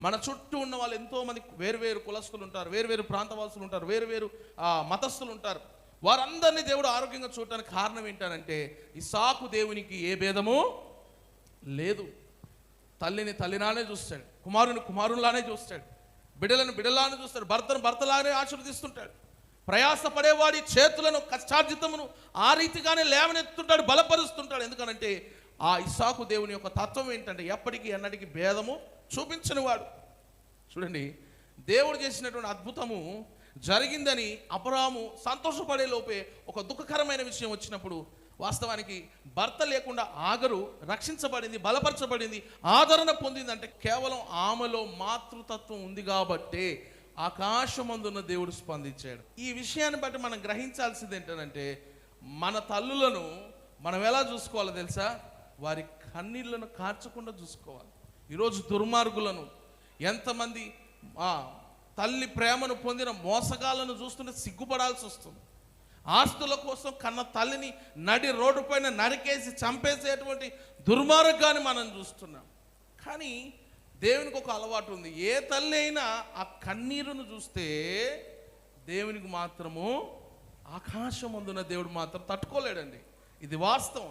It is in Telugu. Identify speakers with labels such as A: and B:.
A: మన చుట్టూ ఉన్న వాళ్ళు ఎంతోమంది వేరువేరు కులస్తులు ఉంటారు, వేరువేరు ప్రాంతవాసులు ఉంటారు, వేరువేరు మతస్థులు ఉంటారు. వారందరినీ దేవుడు ఆరోగ్యంగా చూడటానికి కారణం ఏంటంటే ఇస్సాకు దేవునికి ఏ భేదము లేదు. తల్లిని తల్లిలానే చూస్తాడు, కుమారుని కుమారునిలానే చూస్తాడు, బిడ్డలను బిడ్డలానే చూస్తాడు, భర్తను భర్తలానే ఆశీర్వదిస్తుంటాడు. ప్రయాసపడేవాడి చేతులను కష్టార్జితమును ఆ రీతిగానే లేవనెత్తుంటాడు, బలపరుస్తుంటాడు. ఎందుకనంటే ఆ ఇస్సాకు దేవుని యొక్క తత్వం ఏంటంటే ఎప్పటికీ ఎన్నటికీ భేదము చూపించని వాడు. చూడండి, దేవుడు చేసినటువంటి అద్భుతము జరిగిందని అబ్రాహాము సంతోషపడే లోపే ఒక దుఃఖకరమైన విషయం వచ్చినప్పుడు, వాస్తవానికి భర్త లేకుండా ఆగరు రక్షించబడింది, బలపరచబడింది, ఆదరణ పొందింది. అంటే కేవలం ఆమెలో మాతృతత్వం ఉంది కాబట్టే ఆకాశమందున్న దేవుడు స్పందించాడు. ఈ విషయాన్ని బట్టి మనం గ్రహించాల్సింది ఏంటంటే మన తల్లులను మనం ఎలా చూసుకోవాలో తెలుసా? వారి కన్నీళ్లను కార్చకుండా చూసుకోవాలి. ఈరోజు దుర్మార్గులను, ఎంతమంది తల్లి ప్రేమను పొందిన మోసగాళ్ళను చూస్తుంటే సిగ్గుపడాల్సి వస్తుంది. ఆస్తుల కోసం కన్న తల్లిని నడి రోడ్డు పైన నరికేసి చంపేసేటువంటి దుర్మార్గాన్ని మనం చూస్తున్నాం. కానీ దేవునికి ఒక అలవాటు ఉంది. ఏ తల్లి అయినా ఆ కన్నీరును చూస్తే దేవునికి మాత్రము ఆకాశమందున దేవుడు మాత్రం తట్టుకోలేడండి. ఇది వాస్తవం.